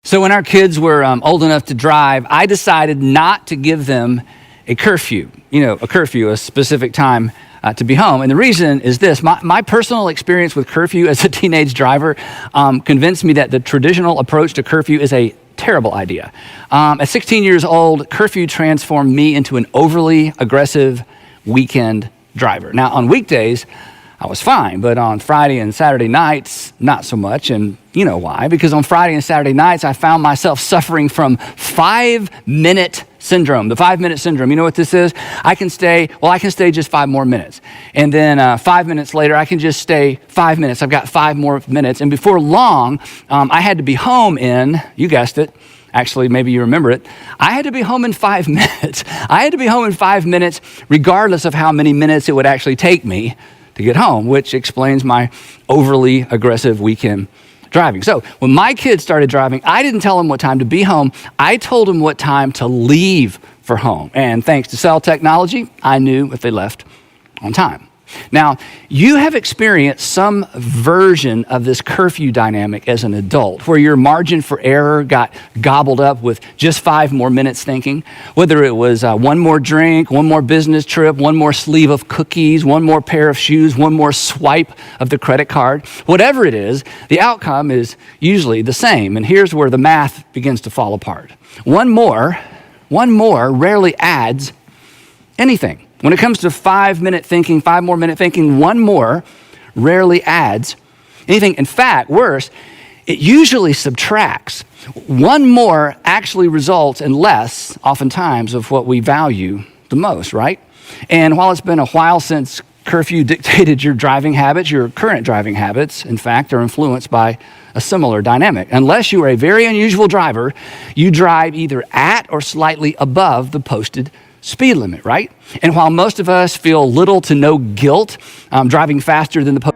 So when our kids were old enough to drive, I decided not to give them a curfew, a specific time to be home. And the reason is this: my personal experience with curfew as a teenage driver convinced me that the traditional approach to curfew is a terrible idea. At 16 years old, curfew transformed me into an overly aggressive weekend driver. Now, on weekdays, I was fine, but on Friday and Saturday nights, not so much. And you know why? Because on Friday and Saturday nights, I found myself suffering from 5-minute syndrome, the 5-minute syndrome. You know what this is? I can stay just 5 more minutes. And then 5 minutes later, I can just stay 5 minutes. I've got 5 more minutes. And before long, I had to be home in, you guessed it, actually, maybe you remember it. I had to be home in 5 minutes. I had to be home in 5 minutes, regardless of how many minutes it would actually take me to get home, which explains my overly aggressive weekend driving. So when my kids started driving, I didn't tell them what time to be home. I told them what time to leave for home. And thanks to cell technology, I knew if they left on time. Now, you have experienced some version of this curfew dynamic as an adult, where your margin for error got gobbled up with just 5 more minutes thinking, whether it was one more drink, one more business trip, one more sleeve of cookies, one more pair of shoes, one more swipe of the credit card. Whatever it is, the outcome is usually the same. And here's where the math begins to fall apart. One more rarely adds anything. When it comes to 5 more minute thinking, one more rarely adds anything. In fact, worse, it usually subtracts. One more actually results in less, oftentimes, of what we value the most, right? And while it's been a while since curfew dictated your driving habits, your current driving habits, in fact, are influenced by a similar dynamic. Unless you are a very unusual driver, you drive either at or slightly above the posted speed limit, right? And while most of us feel little to no guilt driving faster than the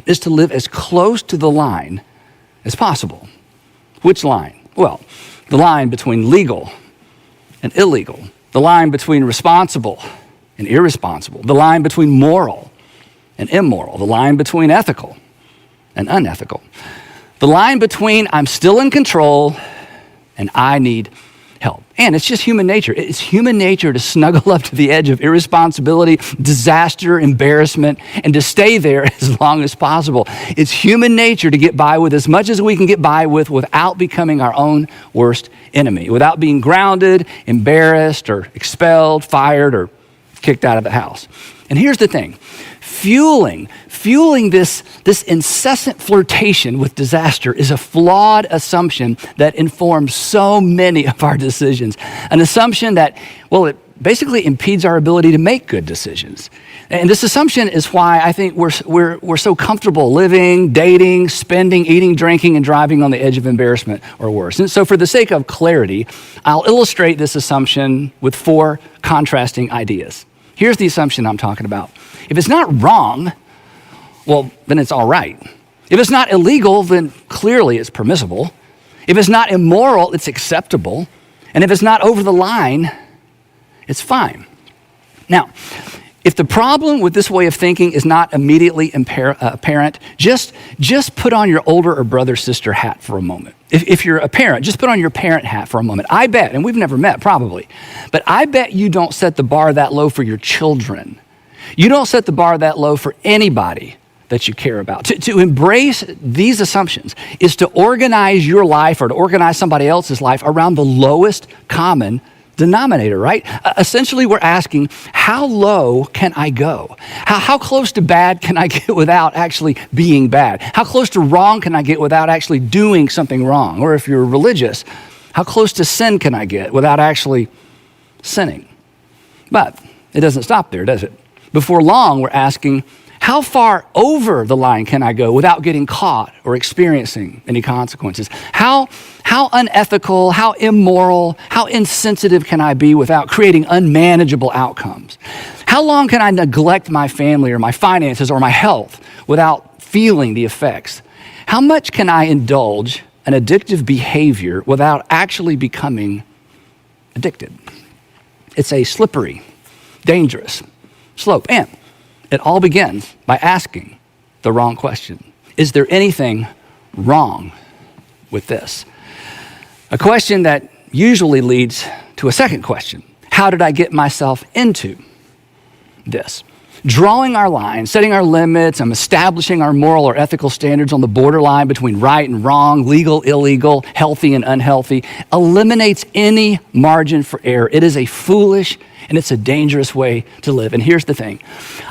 is to live as close to the line as possible. Which line? Well, the line between legal and illegal, the line between responsible and irresponsible, the line between moral and immoral, the line between ethical and unethical, the line between I'm still in control and I need help. And it's just human nature. It's human nature to snuggle up to the edge of irresponsibility, disaster, embarrassment, and to stay there as long as possible. It's human nature to get by with as much as we can get by with without becoming our own worst enemy, without being grounded, embarrassed, or expelled, fired, or kicked out of the house. And here's the thing. Fueling this incessant flirtation with disaster is a flawed assumption that informs so many of our decisions. An assumption that, it basically impedes our ability to make good decisions. And this assumption is why I think we're so comfortable living, dating, spending, eating, drinking, and driving on the edge of embarrassment or worse. And so for the sake of clarity, I'll illustrate this assumption with 4 contrasting ideas. Here's the assumption I'm talking about. If it's not wrong, then it's all right. If it's not illegal, then clearly it's permissible. If it's not immoral, it's acceptable. And if it's not over the line, it's fine. Now, if the problem with this way of thinking is not immediately apparent, just put on your older or brother sister hat for a moment. If you're a parent, just put on your parent hat for a moment. I bet, and we've never met probably, but I bet you don't set the bar that low for your children. You don't set the bar that low for anybody that you care about. To embrace these assumptions is to organize your life or to organize somebody else's life around the lowest common denominator, right? Essentially, we're asking, how low can I go? How close to bad can I get without actually being bad? How close to wrong can I get without actually doing something wrong? Or if you're religious, how close to sin can I get without actually sinning? But it doesn't stop there, does it? Before long, we're asking, how far over the line can I go without getting caught or experiencing any consequences? How unethical, how immoral, how insensitive can I be without creating unmanageable outcomes? How long can I neglect my family or my finances or my health without feeling the effects? How much can I indulge an addictive behavior without actually becoming addicted? It's a slippery, dangerous slope. And it all begins by asking the wrong question. Is there anything wrong with this? A question that usually leads to a second question. How did I get myself into this? Drawing our line, setting our limits, and establishing our moral or ethical standards on the borderline between right and wrong, legal, illegal, healthy and unhealthy, eliminates any margin for error. It is a foolish and it's a dangerous way to live. And here's the thing.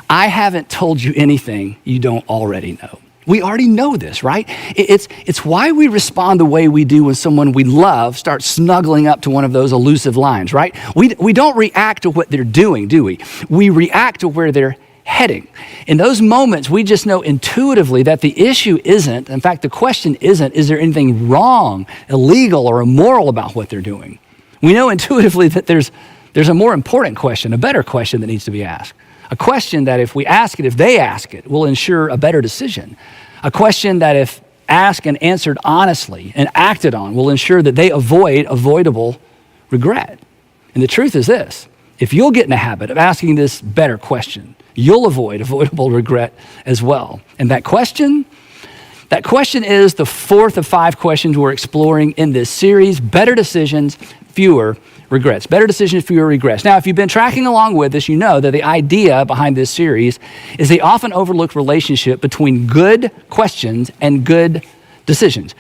I haven't told you anything you don't already know. We already know this, right? It's why we respond the way we do when someone we love starts snuggling up to one of those elusive lines, right? We don't react to what they're doing, do we? We react to where they're heading. In those moments, we just know intuitively that the issue isn't, in fact, the question isn't, is there anything wrong, illegal, or immoral about what they're doing? We know intuitively that there's a more important question, a better question that needs to be asked. A question that if we ask it, if they ask it, will ensure a better decision. A question that if asked and answered honestly and acted on will ensure that they avoid avoidable regret. And the truth is this, if you'll get in the habit of asking this better question, you'll avoid avoidable regret as well. And that question is the fourth of 5 questions we're exploring in this series, Better Decisions, Fewer Regrets. Better decisions, fewer regrets. Now, if you've been tracking along with us, you know that the idea behind this series is the often overlooked relationship between good questions and good decisions.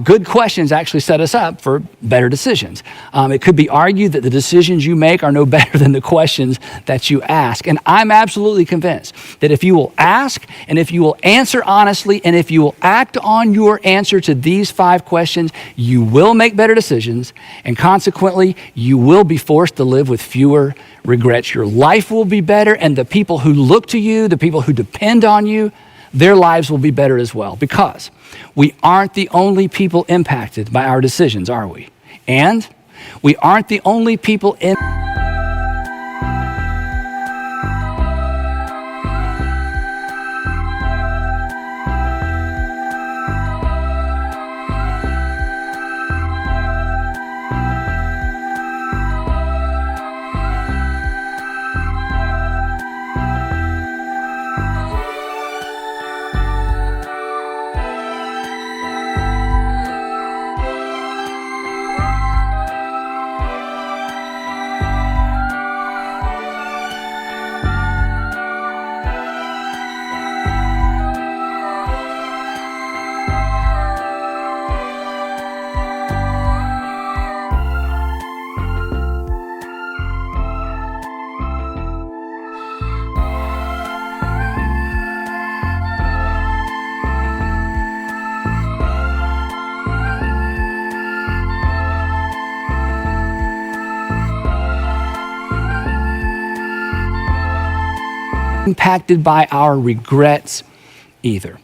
Good questions actually set us up for better decisions. It could be argued that the decisions you make are no better than the questions that you ask. And I'm absolutely convinced that if you will ask and if you will answer honestly and if you will act on your answer to these 5 questions, you will make better decisions, and consequently, you will be forced to live with fewer regrets. Your life will be better, and the people who look to you, the people who depend on you, their lives will be better as well, because we aren't the only people impacted by our decisions, are we? And we aren't the only people impacted by our regrets either.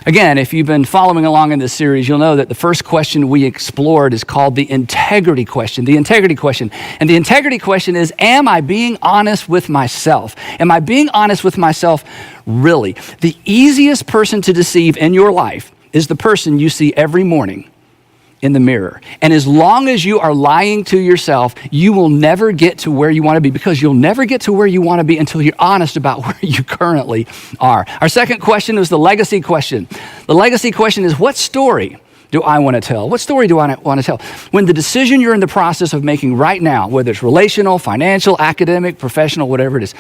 Again, if you've been following along in this series, you'll know that the first question we explored is called the integrity question. The integrity question. And the integrity question is, am I being honest with myself? Am I being honest with myself really? The easiest person to deceive in your life is the person you see every morning in the mirror. And as long as you are lying to yourself, you will never get to where you want to be, because you'll never get to where you want to be until you're honest about where you currently are. Our second question was the legacy question. The legacy question is, what story do I want to tell? What story do I want to tell? When the decision you're in the process of making right now, whether it's relational, financial, academic, professional, whatever it is,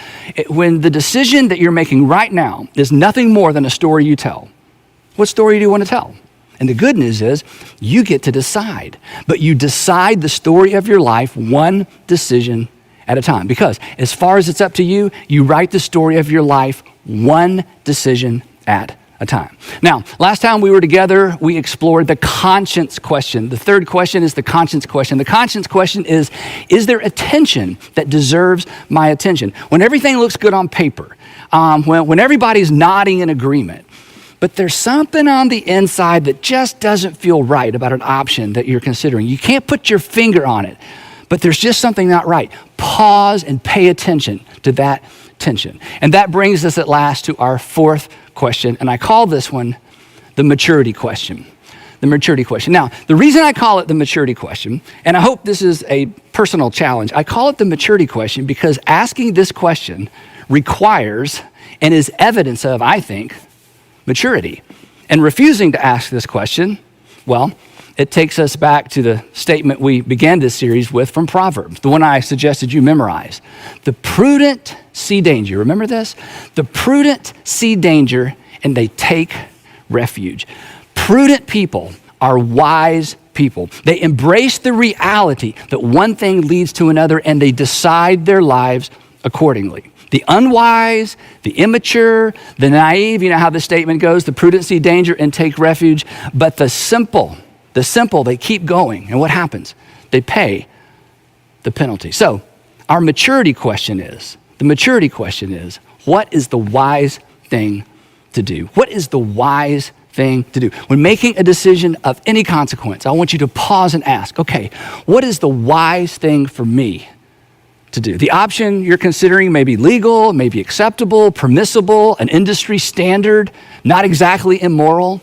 when the decision that you're making right now is nothing more than a story you tell, what story do you want to tell? And the good news is you get to decide, but you decide the story of your life one decision at a time. Because as far as it's up to you, you write the story of your life one decision at a time. Now, last time we were together, we explored the conscience question. The third question is the conscience question. The conscience question is there a tension that deserves my attention? When everything looks good on paper, when everybody's nodding in agreement, but there's something on the inside that just doesn't feel right about an option that you're considering. You can't put your finger on it, but there's just something not right. Pause and pay attention to that tension. And that brings us at last to our fourth question, and I call this one the maturity question. The maturity question. Now, the reason I call it the maturity question, and I hope this is a personal challenge, I call it the maturity question because asking this question requires and is evidence of, I think, maturity. And refusing to ask this question, well, it takes us back to the statement we began this series with from Proverbs, the one I suggested you memorize. The prudent see danger. Remember this? The prudent see danger and they take refuge. Prudent people are wise people. They embrace the reality that one thing leads to another and they decide their lives accordingly. The unwise, the immature, the naive, you know how the statement goes, the prudent see danger and take refuge, but the simple, they keep going. And what happens? They pay the penalty. So our maturity question is, what is the wise thing to do? What is the wise thing to do? When making a decision of any consequence, I want you to pause and ask, okay, what is the wise thing for me to do? The option you're considering may be legal, may be acceptable, permissible, an industry standard, not exactly immoral,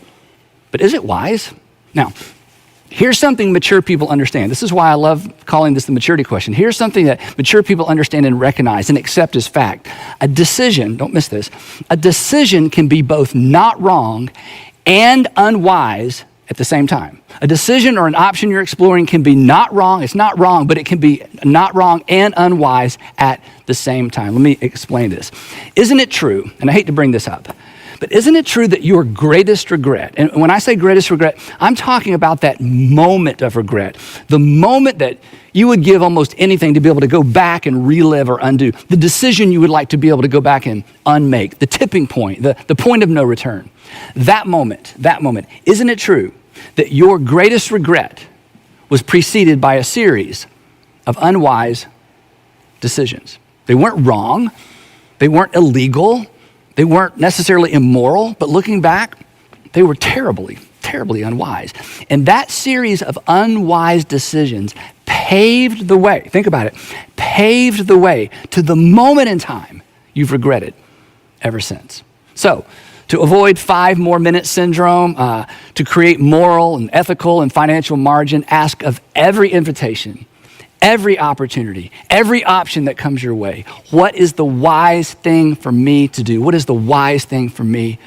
but is it wise? Now, here's something mature people understand. This is why I love calling this the maturity question. Here's something that mature people understand and recognize and accept as fact. A decision, don't miss this, a decision can be both not wrong and unwise at the same time. A decision or an option you're exploring can be not wrong, it's not wrong, but it can be not wrong and unwise at the same time. Let me explain this. Isn't it true, and I hate to bring this up, but isn't it true that your greatest regret, and when I say greatest regret, I'm talking about that moment of regret, the moment that you would give almost anything to be able to go back and relive or undo, the decision you would like to be able to go back and unmake, the tipping point, the point of no return. That moment, isn't it true that your greatest regret was preceded by a series of unwise decisions? They weren't wrong, they weren't illegal, they weren't necessarily immoral, but looking back, they were terribly unwise. And that series of unwise decisions paved the way, think about it, paved the way to the moment in time you've regretted ever since. So, to avoid 5 more minute syndrome, to create moral and ethical and financial margin, ask of every invitation, every opportunity, every option that comes your way, what is the wise thing for me to do? What is the wise thing for me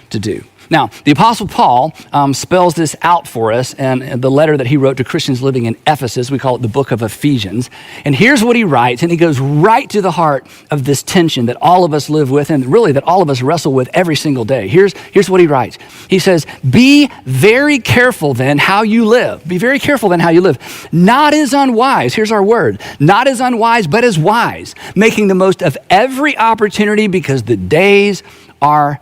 to do? Now, the Apostle Paul spells this out for us in the letter that he wrote to Christians living in Ephesus. We call it the book of Ephesians. And here's what he writes, and he goes right to the heart of this tension that all of us live with and really that all of us wrestle with every single day. Here's what he writes. He says, be very careful then how you live. Be very careful then how you live. Not as unwise, here's our word, not as unwise, but as wise, making the most of every opportunity because the days are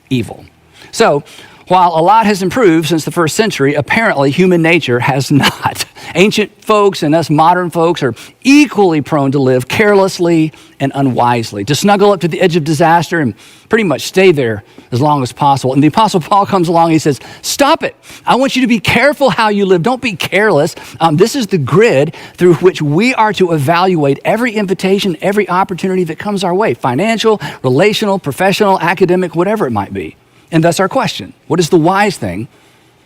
evil. So, while a lot has improved since the first century, apparently human nature has not. Ancient folks and us modern folks are equally prone to live carelessly and unwisely, to snuggle up to the edge of disaster and pretty much stay there as long as possible. And the Apostle Paul comes along, he says, stop it. I want you to be careful how you live. Don't be careless. This is the grid through which we are to evaluate every invitation, every opportunity that comes our way, financial, relational, professional, academic, whatever it might be. And that's our question. What is the wise thing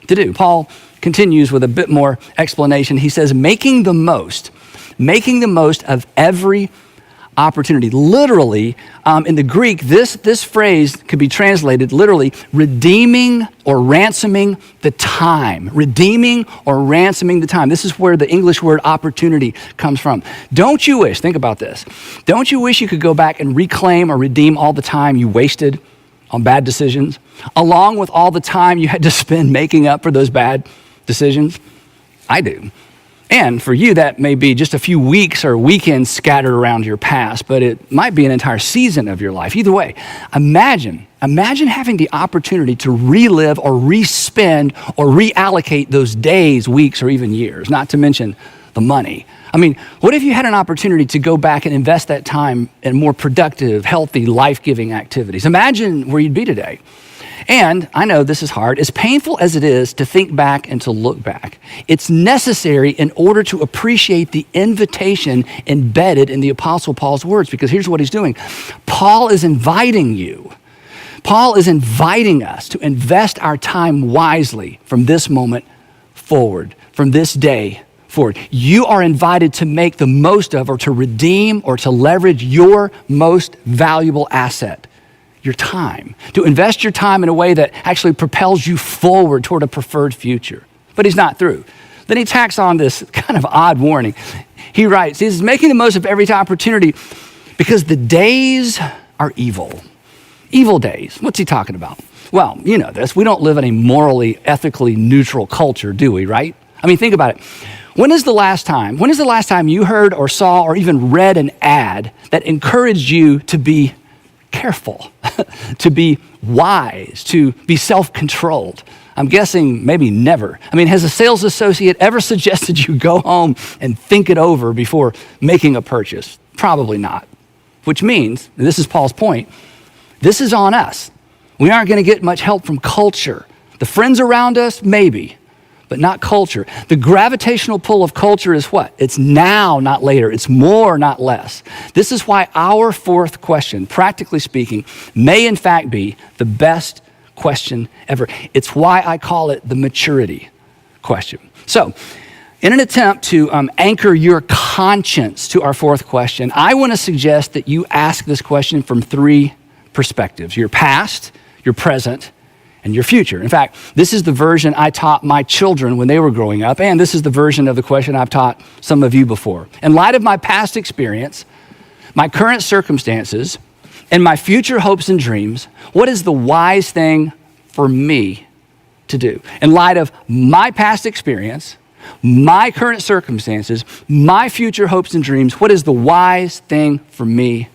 to do? Paul continues with a bit more explanation. He says, making the most of every opportunity. Literally, in the Greek, this phrase could be translated literally redeeming or ransoming the time. Redeeming or ransoming the time. This is where the English word opportunity comes from. Don't you wish, think about this, don't you wish you could go back and reclaim or redeem all the time you wasted on bad decisions, along with all the time you had to spend making up for those bad decisions? I do. And for you, that may be just a few weeks or weekends scattered around your past, but it might be an entire season of your life. Either way, imagine having the opportunity to relive or re-spend or reallocate those days, weeks, or even years, not to mention the money. I mean, what if you had an opportunity to go back and invest that time in more productive, healthy, life-giving activities? Imagine where you'd be today. And I know this is hard. As painful as it is to think back and to look back, it's necessary in order to appreciate the invitation embedded in the Apostle Paul's words, because here's what he's doing. Paul is inviting you. Paul is inviting us to invest our time wisely from this moment forward, from this day forward. You are invited to make the most of or to redeem or to leverage your most valuable asset, your time, to invest your time in a way that actually propels you forward toward a preferred future. But he's not through. Then he tacks on this kind of odd warning. He writes, he's making the most of every opportunity because the days are evil. Evil days. What's he talking about? Well, you know this. We don't live in a morally, ethically neutral culture, do we, right? I mean, think about it. When is the last time you heard or saw or even read an ad that encouraged you to be careful, to be wise, to be self-controlled? I'm guessing maybe never. I mean, has a sales associate ever suggested you go home and think it over before making a purchase? Probably not. Which means, and this is Paul's point, this is on us. We aren't going to get much help from culture. The friends around us, maybe, but not culture. The gravitational pull of culture is what? It's now, not later. It's more, not less. This is why our fourth question, practically speaking, may in fact be the best question ever. It's why I call it the maturity question. So, in an attempt to anchor your conscience to our fourth question, I want to suggest that you ask this question from three perspectives: your past, your present, and your future. In fact, this is the version I taught my children when they were growing up, and this is the version of the question I've taught some of you before. In light of my past experience, my current circumstances, and my future hopes and dreams, what is the wise thing for me to do? In light of my past experience, my current circumstances, my future hopes and dreams, what is the wise thing for me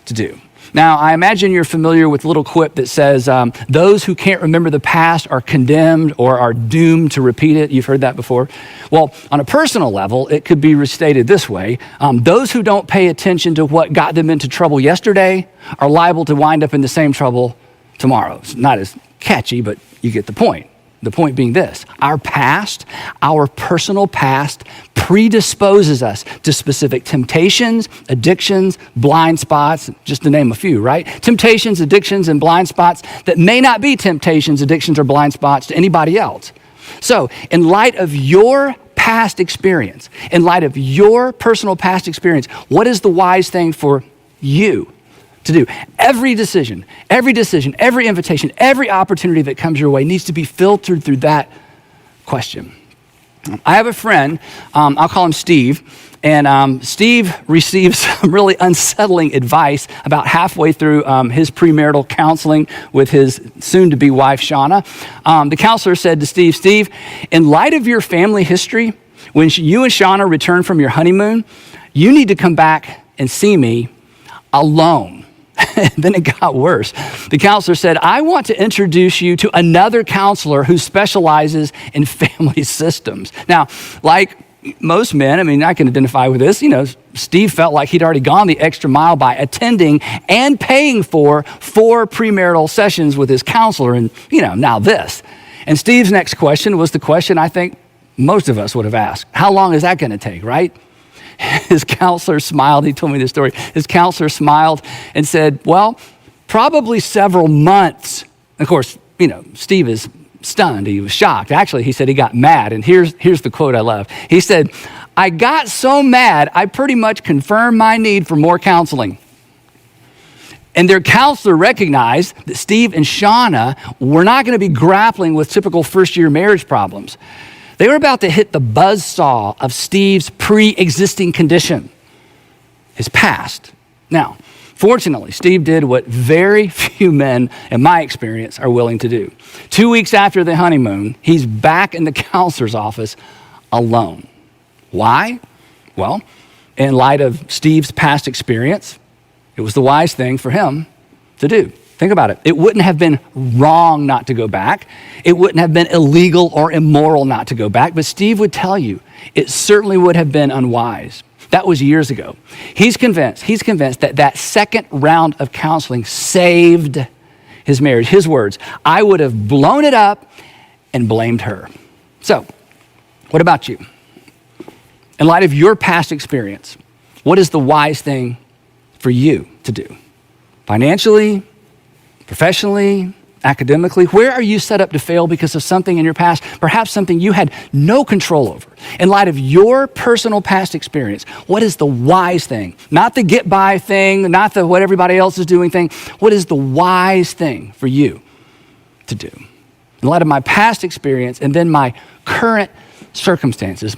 to do? Now, I imagine you're familiar with a little quip that says, those who can't remember the past are condemned or are doomed to repeat it. You've heard that before. Well, on a personal level, it could be restated this way. Those who don't pay attention to what got them into trouble yesterday are liable to wind up in the same trouble tomorrow. It's not as catchy, but you get the point. The point being this: our past, our personal past, predisposes us to specific temptations, addictions, blind spots, just to name a few, right? Temptations, addictions, and blind spots that may not be temptations, addictions, or blind spots to anybody else. So, in light of your past experience, in light of your personal past experience, what is the wise thing for you to do? Every decision, every invitation, every opportunity that comes your way needs to be filtered through that question. I have a friend, I'll call him Steve, and Steve receives some really unsettling advice about halfway through his premarital counseling with his soon-to-be wife, Shauna. The counselor said to Steve, in light of your family history, when you and Shauna return from your honeymoon, you need to come back and see me alone. Then it got worse. The counselor said, I want to introduce you to another counselor who specializes in family systems. Now, like most men, I mean, I can identify with this, Steve felt like he'd already gone the extra mile by attending and paying for 4 premarital sessions with his counselor, and, now this. And Steve's next question was the question I think most of us would have asked. How long is that going to take, right? His counselor smiled. He told me this story. His counselor smiled and said, well, probably several months. Of course, Steve is stunned. He was shocked. Actually, he said he got mad. And here's the quote I love. He said, I got so mad, I pretty much confirmed my need for more counseling. And their counselor recognized that Steve and Shauna were not going to be grappling with typical first-year marriage problems. They were about to hit the buzzsaw of Steve's pre-existing condition, his past. Now, fortunately, Steve did what very few men, in my experience, are willing to do. 2 weeks after the honeymoon, he's back in the counselor's office alone. Why? Well, in light of Steve's past experience, it was the wise thing for him to do. Think about it. It wouldn't have been wrong not to go back. It wouldn't have been illegal or immoral not to go back. But Steve would tell you, it certainly would have been unwise. That was years ago. He's convinced that second round of counseling saved his marriage. His words, I would have blown it up and blamed her. So, what about you? In light of your past experience, what is the wise thing for you to do? Financially, professionally, academically, where are you set up to fail because of something in your past, perhaps something you had no control over? In light of your personal past experience, what is the wise thing? Not the get by thing, not the what everybody else is doing thing. What is the wise thing for you to do? In light of my past experience and then my current circumstances.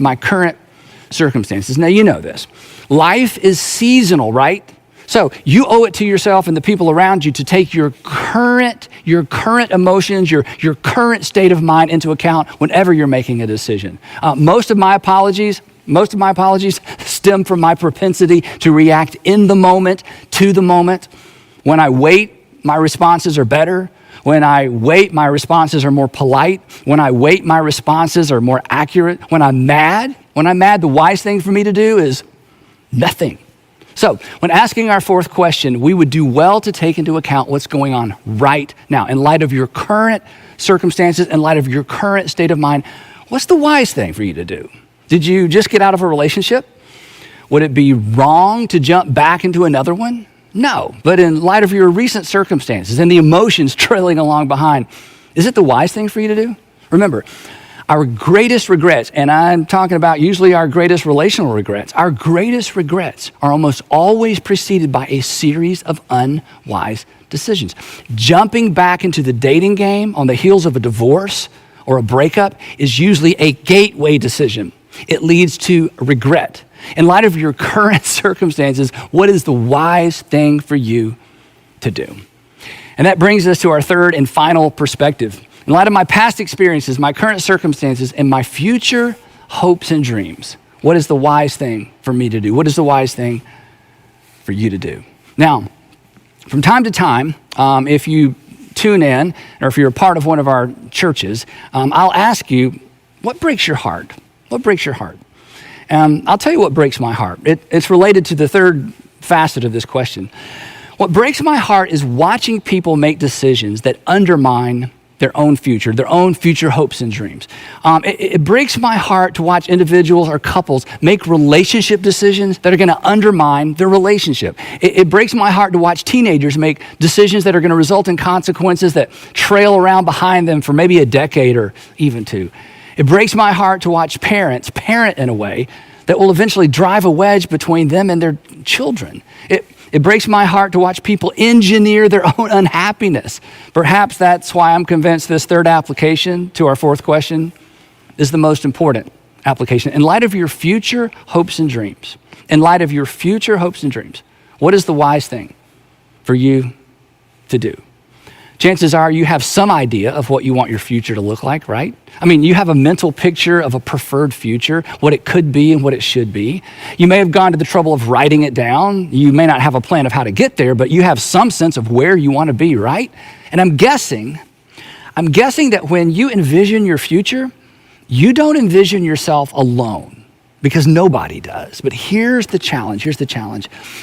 Now, you know this. Life is seasonal, right? So you owe it to yourself and the people around you to take your current emotions, your current state of mind into account whenever you're making a decision. Most of my apologies stem from my propensity to react in the moment, to the moment. When I wait, my responses are better. When I wait, my responses are more polite. When I wait, my responses are more accurate. When I'm mad, the wise thing for me to do is nothing. So when asking our fourth question, we would do well to take into account what's going on right now. In light of your current circumstances, in light of your current state of mind, what's the wise thing for you to do? Did you just get out of a relationship? Would it be wrong to jump back into another one? No, but in light of your recent circumstances and the emotions trailing along behind, is it the wise thing for you to do? Remember, our greatest regrets, and I'm talking about usually our greatest relational regrets, our greatest regrets are almost always preceded by a series of unwise decisions. Jumping back into the dating game on the heels of a divorce or a breakup is usually a gateway decision. It leads to regret. In light of your current circumstances, what is the wise thing for you to do? And that brings us to our third and final perspective. In light of my past experiences, my current circumstances, and my future hopes and dreams, what is the wise thing for me to do? What is the wise thing for you to do? Now, from time to time, if you tune in, or if you're a part of one of our churches, I'll ask you, what breaks your heart? What breaks your heart? I'll tell you what breaks my heart. It's related to the third facet of this question. What breaks my heart is watching people make decisions that undermine their own future hopes and dreams. It breaks my heart to watch individuals or couples make relationship decisions that are going to undermine their relationship. It breaks my heart to watch teenagers make decisions that are going to result in consequences that trail around behind them for maybe a decade or even two. It breaks my heart to watch parents parent in a way that will eventually drive a wedge between them and their children. It breaks my heart to watch people engineer their own unhappiness. Perhaps that's why I'm convinced this third application to our fourth question is the most important application. In light of your future hopes and dreams, what is the wise thing for you to do? Chances are you have some idea of what you want your future to look like, right? I mean, you have a mental picture of a preferred future, what it could be and what it should be. You may have gone to the trouble of writing it down. You may not have a plan of how to get there, but you have some sense of where you want to be, right? And I'm guessing that when you envision your future, you don't envision yourself alone, because nobody does. But here's the challenge.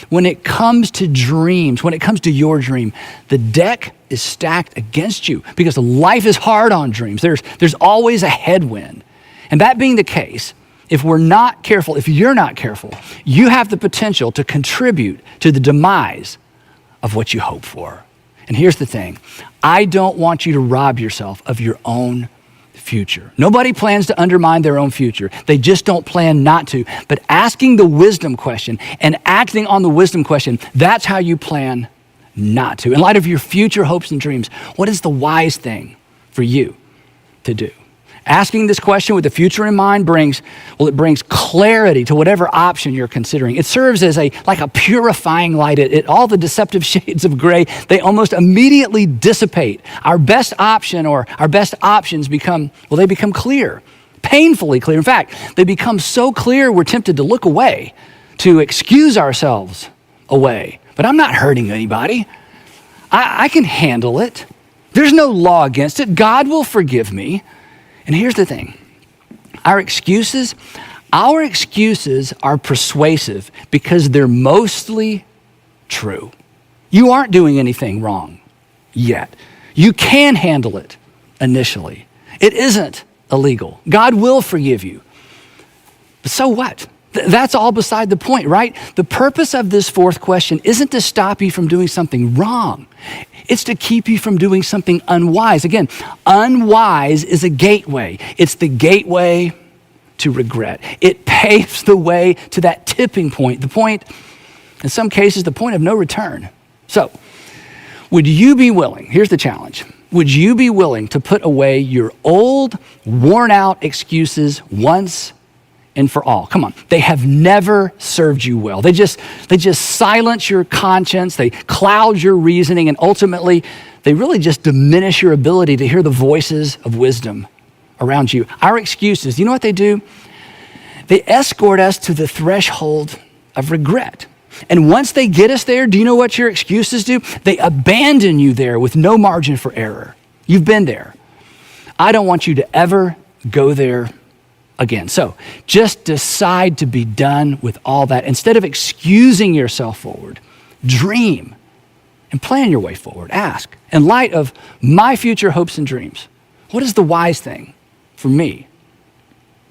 When it comes to dreams, when it comes to your dream, the deck is stacked against you because life is hard on dreams. There's always a headwind. And that being the case, if you're not careful, you have the potential to contribute to the demise of what you hope for. And here's the thing. I don't want you to rob yourself of your own future. Nobody plans to undermine their own future. They just don't plan not to. But asking the wisdom question and acting on the wisdom question, that's how you plan not to. In light of your future hopes and dreams, what is the wise thing for you to do? Asking this question with the future in mind brings clarity to whatever option you're considering. It serves as like a purifying light. All the deceptive shades of gray, they almost immediately dissipate. Our best option or our best options become clear, painfully clear. In fact, they become so clear we're tempted to look away, to excuse ourselves away. But I'm not hurting anybody. I can handle it. There's no law against it. God will forgive me. And here's the thing, our excuses are persuasive because they're mostly true. You aren't doing anything wrong yet. You can handle it initially. It isn't illegal. God will forgive you. But so what? That's all beside the point, right? The purpose of this fourth question isn't to stop you from doing something wrong. It's to keep you from doing something unwise. Again, unwise is a gateway. It's the gateway to regret. It paves the way to that tipping point, the point, in some cases, the point of no return. So, would you be willing, here's the challenge, would you be willing to put away your old, worn out excuses once and for all? Come on. They have never served you well. They just silence your conscience. They cloud your reasoning. And ultimately, they really just diminish your ability to hear the voices of wisdom around you. Our excuses, you know what they do? They escort us to the threshold of regret. And once they get us there, do you know what your excuses do? They abandon you there with no margin for error. You've been there. I don't want you to ever go there again. So just decide to be done with all that. Instead of excusing yourself forward, dream and plan your way forward. Ask, in light of my future hopes and dreams, what is the wise thing for me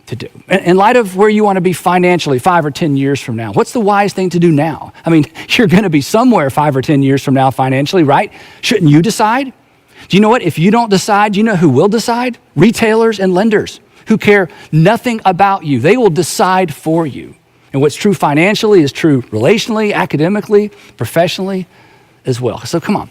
to do? In light of where you want to be financially 5 or 10 years from now, what's the wise thing to do now? I mean, you're going to be somewhere 5 or 10 years from now financially, right? Shouldn't you decide? Do you know what? If you don't decide, you know who will decide? Retailers and lenders who care nothing about you. They will decide for you. And what's true financially is true relationally, academically, professionally as well. So come on,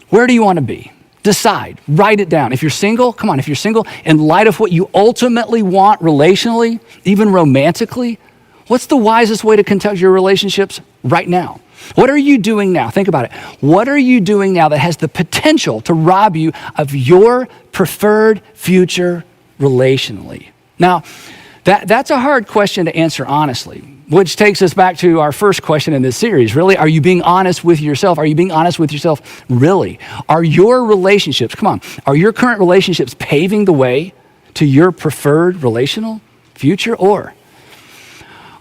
where do you want to be? Decide, write it down. If you're single, come on, if you're single, in light of what you ultimately want relationally, even romantically, what's the wisest way to conduct your relationships right now? What are you doing now? Think about it. What are you doing now that has the potential to rob you of your preferred future relationally? Now, that's a hard question to answer honestly, which takes us back to our first question in this series. Really, are you being honest with yourself? Are you being honest with yourself? Really? Are your relationships, are your current relationships paving the way to your preferred relational future? Or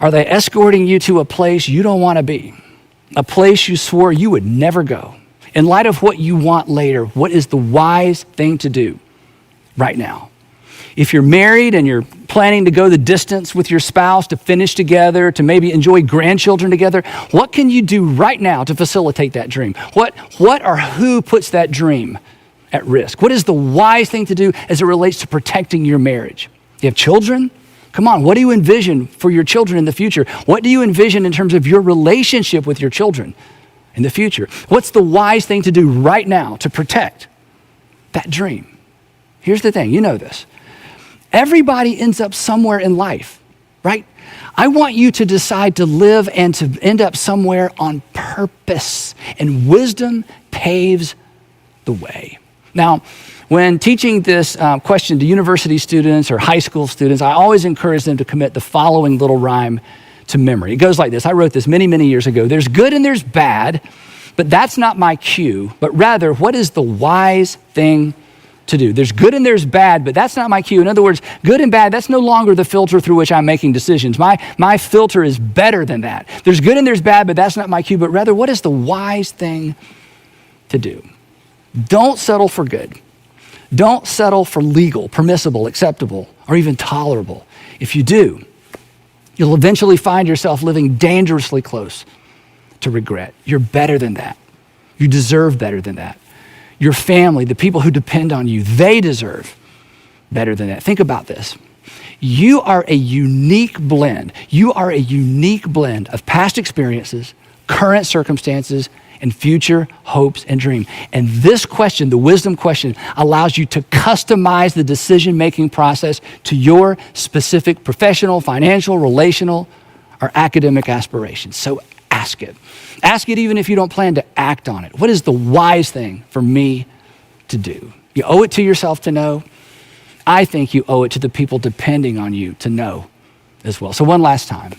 are they escorting you to a place you don't want to be? A place you swore you would never go? In light of what you want later, what is the wise thing to do right now? If you're married and you're planning to go the distance with your spouse, to finish together, to maybe enjoy grandchildren together, what can you do right now to facilitate that dream? What or who puts that dream at risk? What is the wise thing to do as it relates to protecting your marriage? You have children? Come on, what do you envision for your children in the future? What do you envision in terms of your relationship with your children in the future? What's the wise thing to do right now to protect that dream? Here's the thing, you know this. Everybody ends up somewhere in life, right? I want you to decide to live and to end up somewhere on purpose, and wisdom paves the way. Now, when teaching this question to university students or high school students, I always encourage them to commit the following little rhyme to memory. It goes like this. I wrote this many, many years ago. There's good and there's bad, but that's not my cue, but rather, what is the wise thing to do? There's good and there's bad, but that's not my cue. In other words, good and bad, that's no longer the filter through which I'm making decisions. My filter is better than that. There's good and there's bad, but that's not my cue, but rather, what is the wise thing to do? Don't settle for good. Don't settle for legal, permissible, acceptable, or even tolerable. If you do, you'll eventually find yourself living dangerously close to regret. You're better than that. You deserve better than that. Your family, the people who depend on you, they deserve better than that. Think about this. You are a unique blend. You are a unique blend of past experiences, current circumstances, and future hopes and dreams. And this question, the wisdom question, allows you to customize the decision-making process to your specific professional, financial, relational, or academic aspirations. So ask it. Ask it even if you don't plan to act on it. What is the wise thing for me to do? You owe it to yourself to know. I think you owe it to the people depending on you to know as well. So one last time,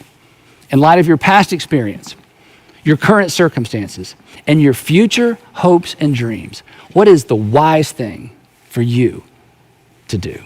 in light of your past experience, your current circumstances, and your future hopes and dreams, what is the wise thing for you to do?